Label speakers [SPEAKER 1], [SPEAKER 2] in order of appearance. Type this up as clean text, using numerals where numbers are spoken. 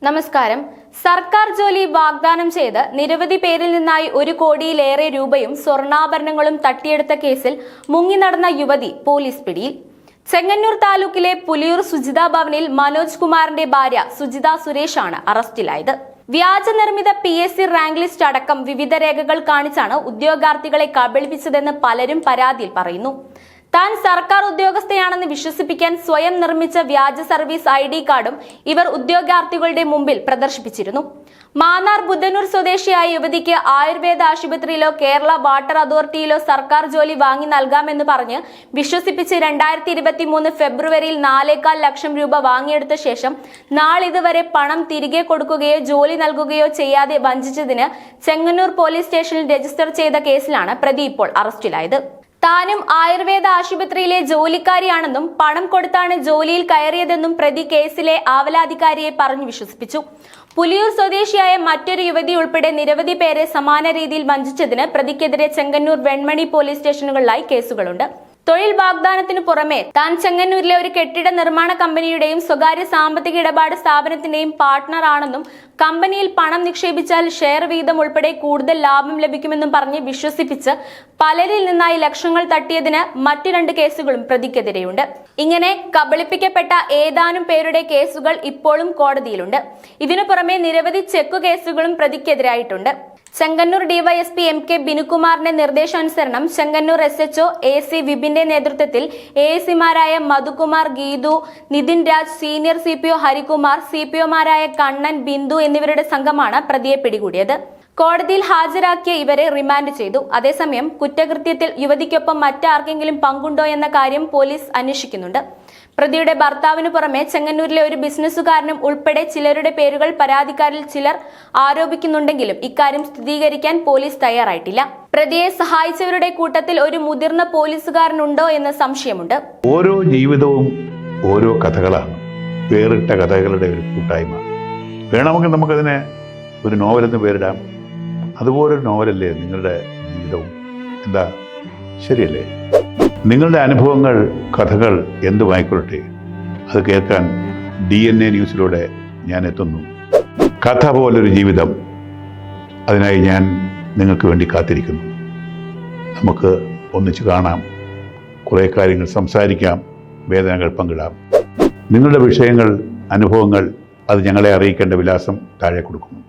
[SPEAKER 1] നമസ്കാരം. സർക്കാർ ജോലി വാഗ്ദാനം ചെയ്ത് നിരവധി പേരിൽ നിന്നായി 1 കോടിയിലേറെ രൂപയും സ്വർണ്ണാഭരണങ്ങളും തട്ടിയെടുത്ത കേസിൽ മുങ്ങി നടന്ന യുവതി പോലീസ് പിടിയിൽ. ചെങ്ങന്നൂർ താലൂക്കിലെ പുലിയൂർ സുജിത ഭവനിൽ മനോജ് കുമാറിന്റെ ഭാര്യ സുജിത സുരേഷാണ് അറസ്റ്റിലായത്. വ്യാജ നിർമ്മിത PSC റാങ്ക് ലിസ്റ്റ് അടക്കം വിവിധ രേഖകൾ കാണിച്ചാണ് ഉദ്യോഗാർത്ഥികളെ കബളിപ്പിച്ചതെന്ന് പലരും പരാതിയിൽ പറയുന്നു. താൻ സർക്കാർ ഉദ്യോഗസ്ഥയാണെന്ന് വിശ്വസിപ്പിക്കാൻ സ്വയം നിർമ്മിച്ച വ്യാജ സർവീസ് ID കാർഡും ഇവർ ഉദ്യോഗാർത്ഥികളുടെ മുമ്പിൽ പ്രദർശിപ്പിച്ചിരുന്നു. മാന്നാർ ബുദ്ധനൂർ സ്വദേശിയായ യുവതിക്ക് ആയുർവേദ ആശുപത്രിയിലോ കേരള വാട്ടർ അതോറിറ്റിയിലോ സർക്കാർ ജോലി വാങ്ങി നൽകാമെന്ന് പറഞ്ഞ് വിശ്വസിപ്പിച്ച് 2023 ഫെബ്രുവരിയിൽ 4.25 ലക്ഷം രൂപ വാങ്ങിയെടുത്ത ശേഷം നാളിതുവരെ പണം തിരികെ കൊടുക്കുകയോ ജോലി നൽകുകയോ ചെയ്യാതെ വഞ്ചിച്ചതിന് ചെങ്ങന്നൂർ പോലീസ് സ്റ്റേഷനിൽ രജിസ്റ്റർ ചെയ്ത കേസിലാണ് പ്രതി ഇപ്പോൾ അറസ്റ്റിലായത്. താനും ആയുർവേദ ആശുപത്രിയിലെ ജോലിക്കാരിയാണെന്നും പണം കൊടുത്താണ് ജോലിയിൽ കയറിയതെന്നും പ്രതി കേസിലെ ആവലാധികാരിയെ പറഞ്ഞു വിശ്വസിപ്പിച്ചു. പുലിയൂർ സ്വദേശിയായ മറ്റൊരു യുവതി ഉൾപ്പെടെ നിരവധി പേരെ സമാന രീതിയിൽ വഞ്ചിച്ചതിന് പ്രതിക്കെതിരെ ചെങ്ങന്നൂർ വെൺമണി പോലീസ് സ്റ്റേഷനുകളിലായി കേസുകളുണ്ട്. തൊഴിൽ വാഗ്ദാനത്തിനു പുറമെ താൻ ചെങ്ങന്നൂരിലെ ഒരു കെട്ടിട നിർമ്മാണ കമ്പനിയുടെയും സ്വകാര്യ സാമ്പത്തിക ഇടപാട് സ്ഥാപനത്തിന്റെയും പാർട്ട്ണർ ആണെന്നും കമ്പനിയിൽ പണം നിക്ഷേപിച്ചാൽ ഷെയർ വീതം ഉൾപ്പെടെ കൂടുതൽ ലാഭം ലഭിക്കുമെന്നും പറഞ്ഞ് വിശ്വസിപ്പിച്ച് പലരിൽ നിന്നായി ലക്ഷങ്ങൾ തട്ടിയതിന് മറ്റു 2 കേസുകളും പ്രതിക്കെതിരെയുണ്ട്. ഇങ്ങനെ കബളിപ്പിക്കപ്പെട്ട ഏതാനും പേരുടെ കേസുകൾ ഇപ്പോഴും കോടതിയിലുണ്ട്. ഇതിനു പുറമെ നിരവധി ചെക്കു കേസുകളും പ്രതിക്കെതിരായിട്ടുണ്ട്. ചെങ്ങന്നൂർ DYSP MK ബിനുകുമാറിന്റെ നിർദ്ദേശാനുസരണം ചെങ്ങന്നൂർ SHO AC വിപിന്റെ നേതൃത്വത്തിൽ ASമാരായ മധുകുമാർ, ഗീതു, നിതിൻ രാജ്, സീനിയർ CPO ഹരികുമാർ, CPOമാരായ കണ്ണൻ, ബിന്ദു എന്നിവരുടെ സംഘമാണ് പ്രതിയെ പിടികൂടിയത്. കോടതിയിൽ ഹാജരാക്കിയ ഇവരെ റിമാൻഡ് ചെയ്തു. അതേസമയം കുറ്റകൃത്യത്തിൽ യുവതിക്കൊപ്പം മറ്റാർക്കെങ്കിലും പങ്കുണ്ടോ എന്ന കാര്യം പോലീസ് അന്വേഷിക്കുന്നുണ്ട്. പ്രതിയുടെ ഭർത്താവിനു പുറമെ ചെങ്ങന്നൂരിലെ ഒരു ബിസിനസ്സുകാരനും ഉൾപ്പെടെ ചിലരുടെ പേരുകൾ പരാതിക്കാരിൽ ചിലർ ആരോപിക്കുന്നുണ്ടെങ്കിലും ഇക്കാര്യം സ്ഥിരീകരിക്കാൻ പോലീസ് തയ്യാറായിട്ടില്ല. പ്രതിയെ സഹായിച്ചവരുടെ കൂട്ടത്തിൽ ഒരു മുതിർന്ന പോലീസുകാരനുണ്ടോ എന്ന് സംശയമുണ്ട്.
[SPEAKER 2] ഓരോ ജീവിതവും ഓരോ കഥകളാണ്, വേറിട്ട കഥകളുടെ ഒരു കൂട്ടായ്മ. വേണമെങ്കിൽ നമുക്കതിനെ ഒരു നോവലെന്ന് പേരിടാം. അതുപോലൊരു നോവലല്ലേ നിങ്ങളുടെ ജീവിതവും? എന്താ, ശരിയല്ലേ? നിങ്ങളുടെ അനുഭവങ്ങൾ, കഥകൾ എന്തുമായിക്കൊള്ളട്ടെ, അത് കേൾക്കാൻ DNA ന്യൂസിലൂടെ ഞാൻ എത്തുന്നു. കഥ പോലൊരു ജീവിതം, അതിനായി ഞാൻ നിങ്ങൾക്ക് വേണ്ടി കാത്തിരിക്കുന്നു. നമുക്ക് ഒന്നിച്ച് കാണാം, കുറേ കാര്യങ്ങൾ സംസാരിക്കാം, വേദനകൾ പങ്കിടാം. നിങ്ങളുടെ വിഷയങ്ങൾ, അനുഭവങ്ങൾ അത് ഞങ്ങളെ അറിയിക്കേണ്ട വിലാസം താഴെ കൊടുക്കുന്നു.